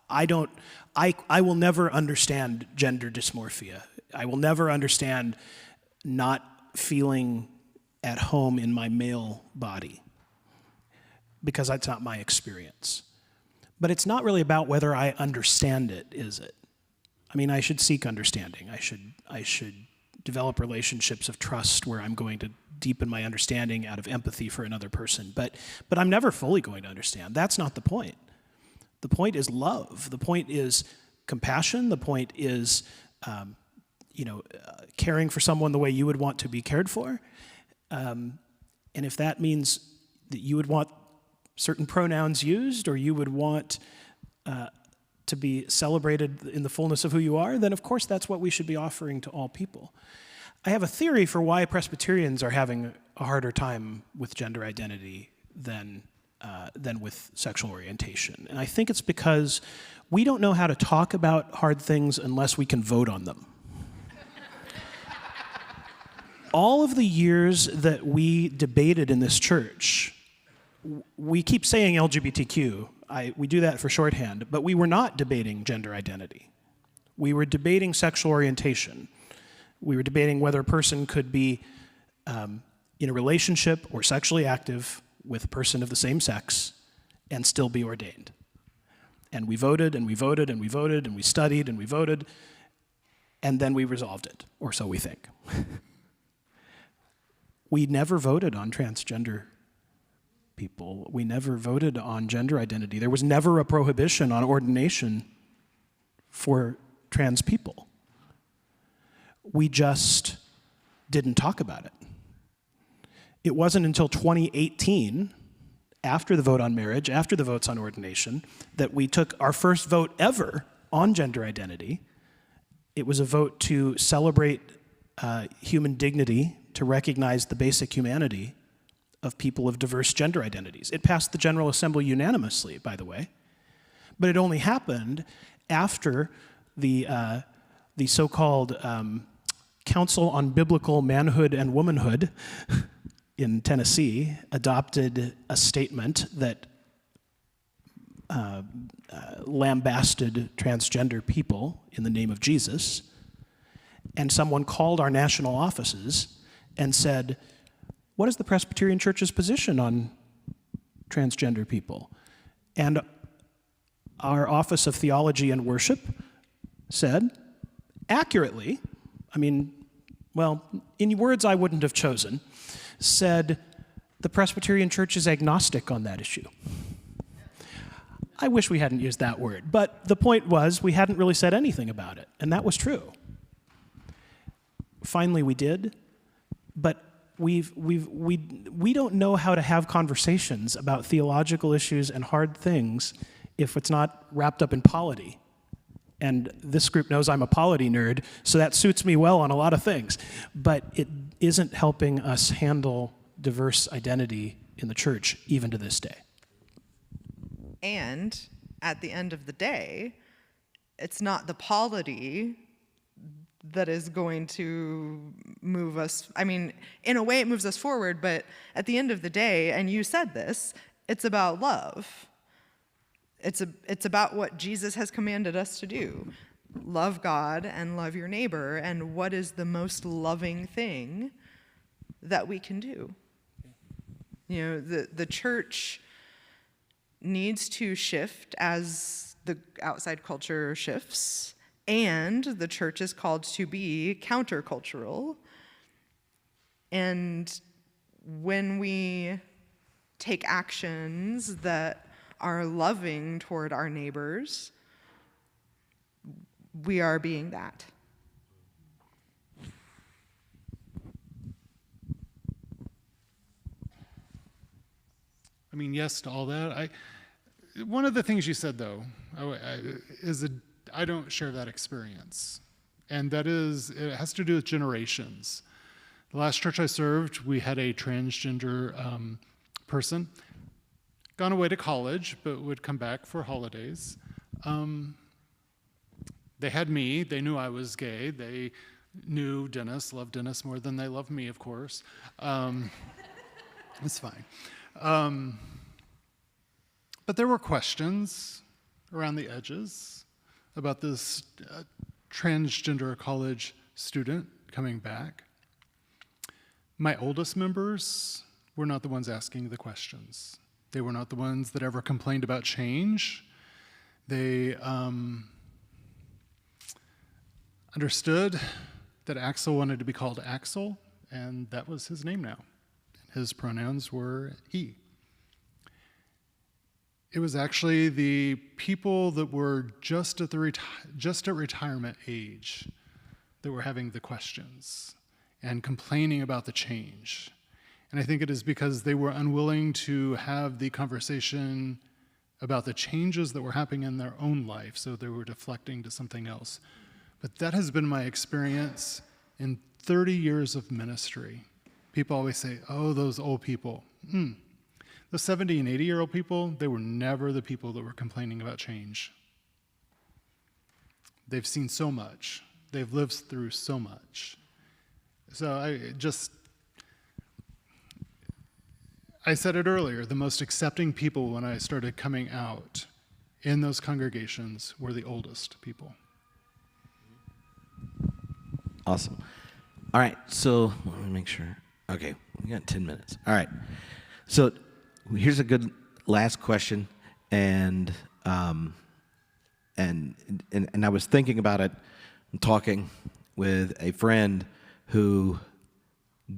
I will never understand gender dysmorphia. I will never understand not feeling at home in my male body, because that's not my experience. But it's not really about whether I understand it, is it? I mean, I should seek understanding. I should develop relationships of trust where I'm going to deepen my understanding out of empathy for another person. But I'm never fully going to understand. That's not the point. The point is love. The point is compassion. The point is, caring for someone the way you would want to be cared for. And if that means that you would want certain pronouns used, or you would want to be celebrated in the fullness of who you are, then of course that's what we should be offering to all people. I have a theory for why Presbyterians are having a harder time with gender identity than with sexual orientation. And I think it's because we don't know how to talk about hard things unless we can vote on them. All of the years that we debated in this church, we keep saying LGBTQ. We do that for shorthand, but we were not debating gender identity. We were debating sexual orientation. We were debating whether a person could be in a relationship or sexually active with a person of the same sex and still be ordained. And we voted, and we voted, and we voted, and we studied, and we voted, and then we resolved it, or so we think. We never voted on transgender people. We never voted on gender identity. There was never a prohibition on ordination for trans people. We just didn't talk about it. It wasn't until 2018, after the vote on marriage, after the votes on ordination, that we took our first vote ever on gender identity. It was a vote to celebrate human dignity, to recognize the basic humanity of people of diverse gender identities. It passed the General Assembly unanimously, by the way, but it only happened after the so-called Council on Biblical Manhood and Womanhood in Tennessee adopted a statement that lambasted transgender people in the name of Jesus, and someone called our national offices and said, "What is the Presbyterian Church's position on transgender people?" And our Office of Theology and Worship said, accurately, in words I wouldn't have chosen, said, "The Presbyterian Church is agnostic on that issue." I wish we hadn't used that word, but the point was we hadn't really said anything about it, and that was true. Finally, we did, but we don't know how to have conversations about theological issues and hard things if it's not wrapped up in polity. And this group knows I'm a polity nerd, so that suits me well on a lot of things. But it isn't helping us handle diverse identity in the church, even to this day. And at the end of the day, it's not the polity that is going to move us. In a way it moves us forward, but at the end of the day, and you said this, it's about love. It's about what Jesus has commanded us to do. Love God and love your neighbor, and what is the most loving thing that we can do? The church needs to shift as the outside culture shifts, and the church is called to be countercultural. And when we take actions that are loving toward our neighbors, we are being that. Yes to all that. One of the things you said, though, is I don't share that experience. And that is, it has to do with generations. The last church I served, we had a transgender person, gone away to college, but would come back for holidays. They had me. They knew I was gay. They knew Dennis, loved Dennis more than they loved me, of course. It's fine. But there were questions around the edges about this transgender college student coming back. My oldest members were not the ones asking the questions. They were not the ones that ever complained about change. They understood that Axel wanted to be called Axel, and that was his name now. His pronouns were he. It was actually the people that were just at retirement age that were having the questions and complaining about the change. And I think it is because they were unwilling to have the conversation about the changes that were happening in their own life, so they were deflecting to something else. But that has been my experience in 30 years of ministry. People always say, "Oh, those old people." The 70 and 80-year-old people, they were never the people that were complaining about change. They've seen so much. They've lived through so much. So I said it earlier, the most accepting people when I started coming out in those congregations were the oldest people. Awesome. All right, so let me make sure. Okay, we got 10 minutes. All right. So here's a good last question, and I was thinking about it, talking with a friend who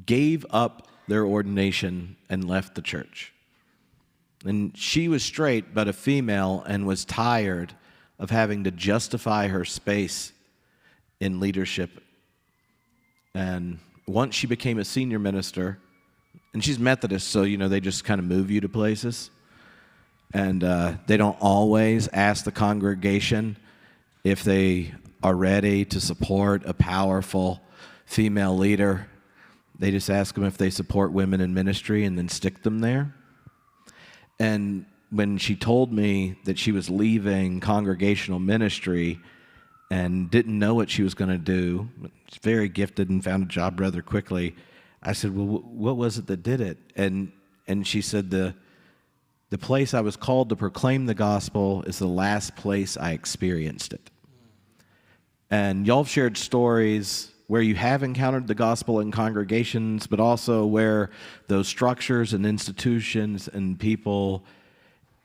gave up their ordination and left the church. And she was straight, but a female, and was tired of having to justify her space in leadership. And once she became a senior minister, and she's Methodist, so, they just kind of move you to places. And they don't always ask the congregation if they are ready to support a powerful female leader. They just ask them if they support women in ministry and then stick them there. And when she told me that she was leaving congregational ministry and didn't know what she was going to do, she's very gifted and found a job rather quickly, I said, well, what was it that did it? And she said, the place I was called to proclaim the gospel is the last place I experienced it. And y'all have shared stories where you have encountered the gospel in congregations, but also where those structures and institutions and people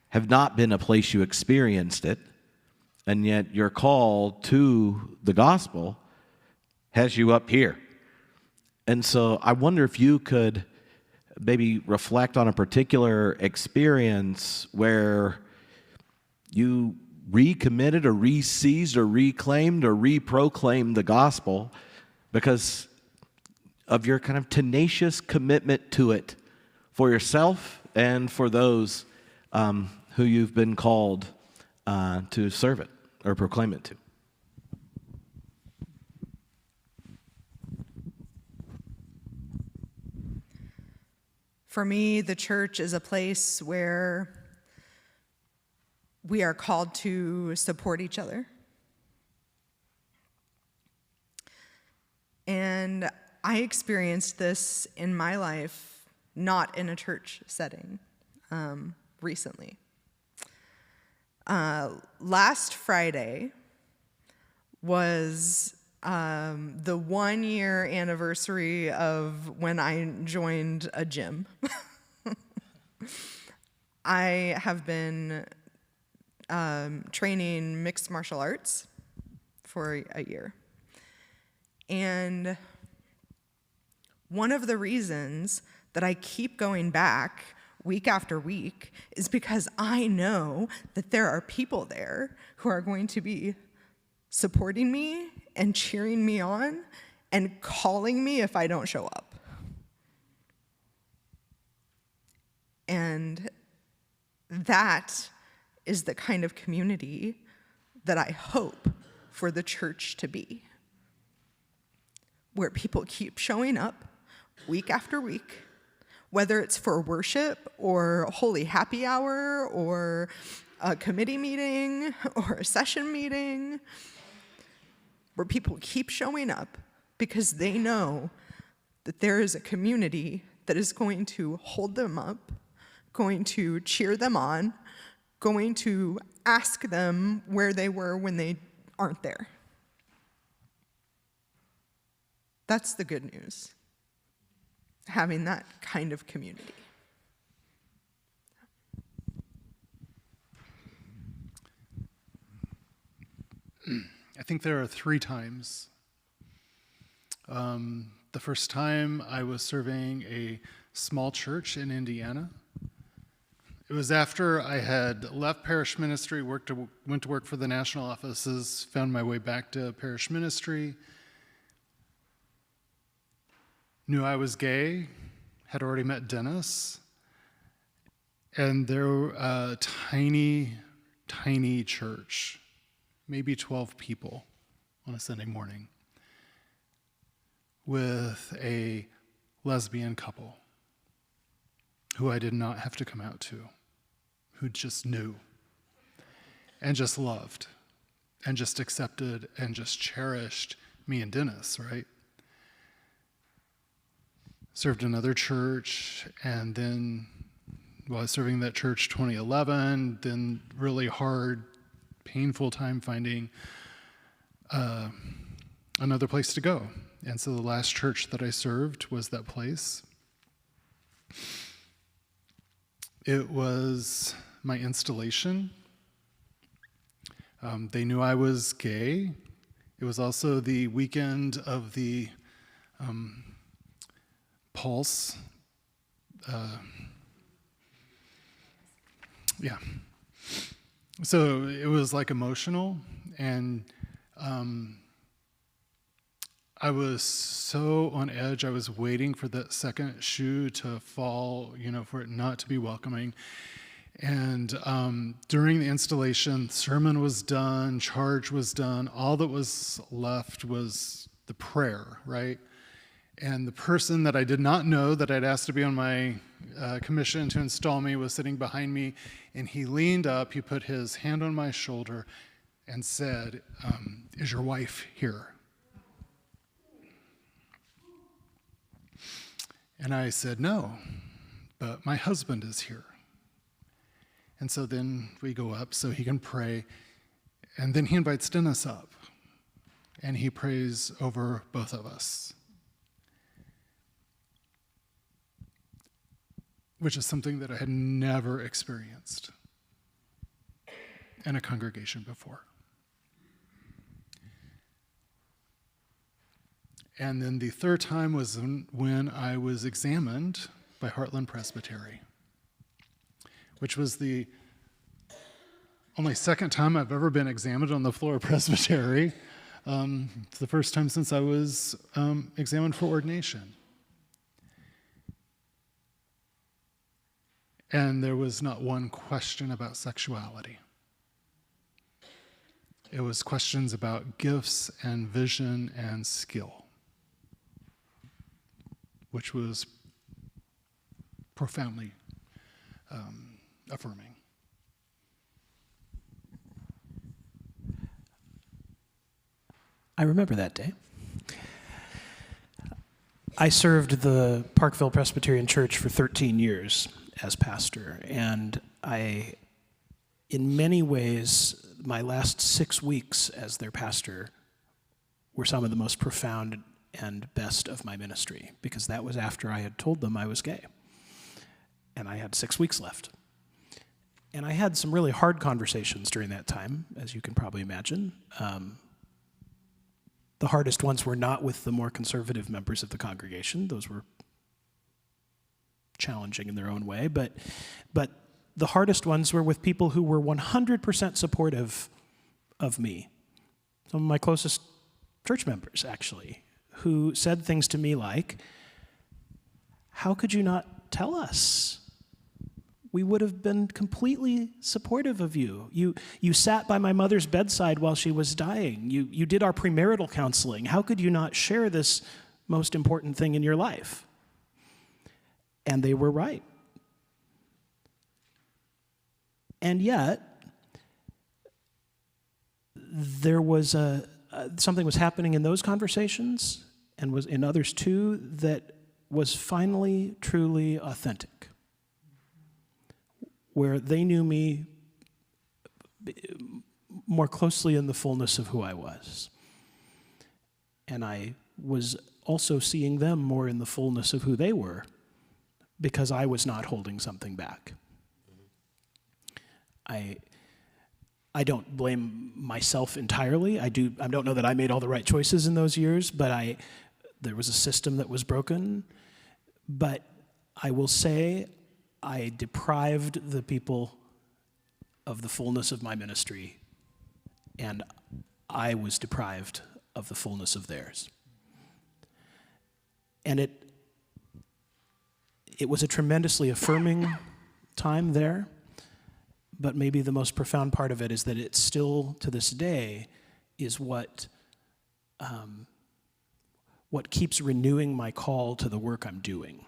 have not been a place you experienced it, and yet your call to the gospel has you up here. And so I wonder if you could maybe reflect on a particular experience where you recommitted or re-seized or reclaimed or reproclaimed the gospel because of your kind of tenacious commitment to it for yourself and for those who you've been called to serve it or proclaim it to. For me, the church is a place where we are called to support each other. And I experienced this in my life, not in a church setting, recently. Last Friday was the 1-year anniversary of when I joined a gym. I have been training mixed martial arts for a year. And one of the reasons that I keep going back week after week is because I know that there are people there who are going to be supporting me and cheering me on and calling me if I don't show up. And that is the kind of community that I hope for the church to be, where people keep showing up week after week, whether it's for worship or holy happy hour or a committee meeting or a session meeting, where people keep showing up because they know that there is a community that is going to hold them up, going to cheer them on, going to ask them where they were when they aren't there. That's the good news, having that kind of community. I think there are 3 times. The first time I was serving a small church in Indiana. It was after I had left parish ministry, went to work for the national offices, found my way back to parish ministry, knew I was gay, had already met Dennis, and there were a tiny, tiny church, maybe 12 people on a Sunday morning, with a lesbian couple who I did not have to come out to, who just knew and just loved and just accepted and just cherished me and Dennis, right? Served another church, and then while I was serving that church 2011, then really hard, painful time finding another place to go. And so the last church that I served was that place. It was my installation. They knew I was gay. It was also the weekend of the Pulse. So it was like emotional, and I was so on edge. I was waiting for that second shoe to fall, for it not to be welcoming. And during the installation, sermon was done, charge was done. All that was left was the prayer, right? And the person that I did not know that I'd asked to be on my commission to install me was sitting behind me, and he leaned up, he put his hand on my shoulder and said, "Is your wife here?" And I said, "No, but my husband is here." And so then we go up so he can pray, and then he invites Dennis up, and he prays over both of us, which is something that I had never experienced in a congregation before. And then the third time was when I was examined by Heartland Presbytery, which was the only second time I've ever been examined on the floor of Presbytery. It's the first time since I was examined for ordination. And there was not one question about sexuality. It was questions about gifts and vision and skill, which was profoundly affirming. I remember that day. I served the Parkville Presbyterian Church for 13 years as pastor, and in many ways, my last 6 weeks as their pastor were some of the most profound and best of my ministry, because that was after I had told them I was gay. And I had 6 weeks left. And I had some really hard conversations during that time, as you can probably imagine. The hardest ones were not with the more conservative members of the congregation. Those were challenging in their own way. But the hardest ones were with people who were 100% supportive of me. Some of my closest church members, actually, who said things to me like, "How could you not tell us? We would have been completely supportive of you. You sat by my mother's bedside while she was dying. You did our premarital counseling. How could you not share this most important thing in your life?" And they were right. And yet, there was something was happening in those conversations, and was in others too, that was finally truly authentic, where they knew me more closely in the fullness of who I was. And I was also seeing them more in the fullness of who they were, because I was not holding something back. I don't blame myself entirely. I don't know that I made all the right choices in those years, but there was a system that was broken. But I will say I deprived the people of the fullness of my ministry, and I was deprived of the fullness of theirs. And it was a tremendously affirming time there, but maybe the most profound part of it is that it still, to this day, is what keeps renewing my call to the work I'm doing,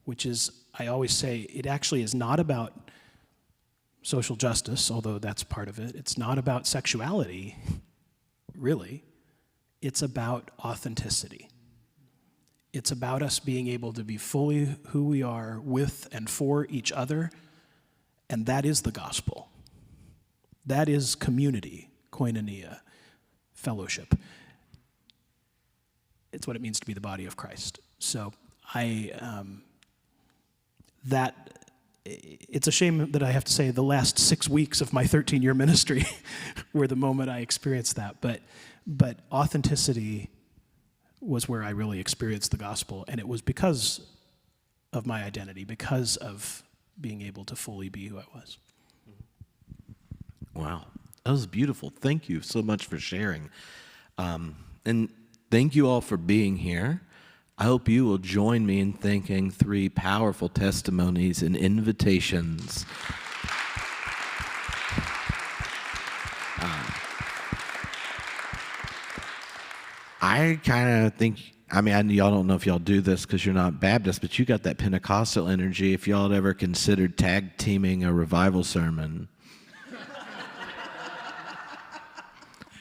which is, I always say, it actually is not about social justice, although that's part of it. It's not about sexuality, really. It's about authenticity. It's about us being able to be fully who we are with and for each other, and that is the gospel. That is community, koinonia, fellowship. It's what it means to be the body of Christ. So it's a shame that I have to say the last 6 weeks of my 13-year ministry were the moment I experienced that. But authenticity was where I really experienced the gospel, and it was because of my identity, because of being able to fully be who I was. Wow, that was beautiful. Thank you so much for sharing. And thank you all for being here. I hope you will join me in thanking 3 powerful testimonies and invitations. I kind of think I mean, y'all don't know if y'all do this because you're not Baptist, but you got that Pentecostal energy. If y'all had ever considered tag teaming a revival sermon,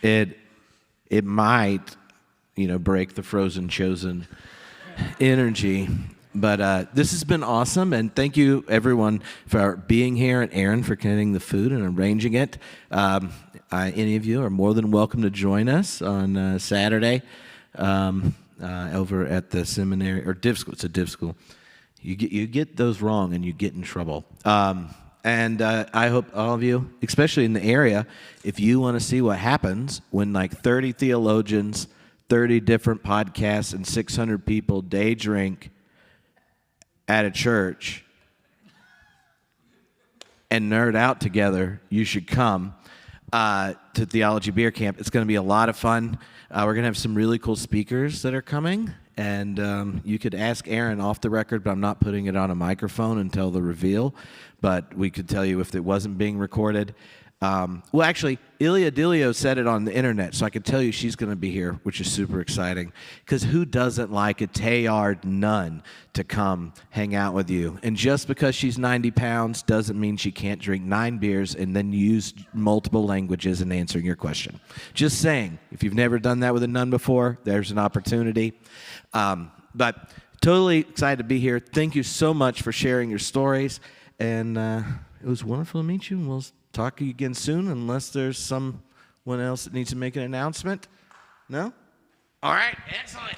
it might, break the frozen chosen energy. But this has been awesome, and thank you, everyone, for being here, and Aaron for getting the food and arranging it. Any of you are more than welcome to join us on Saturday over at the seminary, or div school. It's a div school. You get those wrong, and you get in trouble. And I hope all of you, especially in the area, if you want to see what happens when like 30 theologians, 30 different podcasts, and 600 people day drink at a church and nerd out together, you should come to Theology Beer Camp. It's going to be a lot of fun. We're going to have some really cool speakers that are coming, and you could ask Aaron off the record, but I'm not putting it on a microphone until the reveal, but we could tell you if it wasn't being recorded. Well, actually, Ilia Dilio said it on the internet, so I can tell you she's going to be here, which is super exciting. Because who doesn't like a Teilhard nun to come hang out with you? And just because she's 90 pounds doesn't mean she can't drink 9 beers and then use multiple languages in answering your question. Just saying, if you've never done that with a nun before, there's an opportunity. But totally excited to be here. Thank you so much for sharing your stories. And it was wonderful to meet you, and we'll talk to you again soon, unless there's someone else that needs to make an announcement. No? All right, excellent.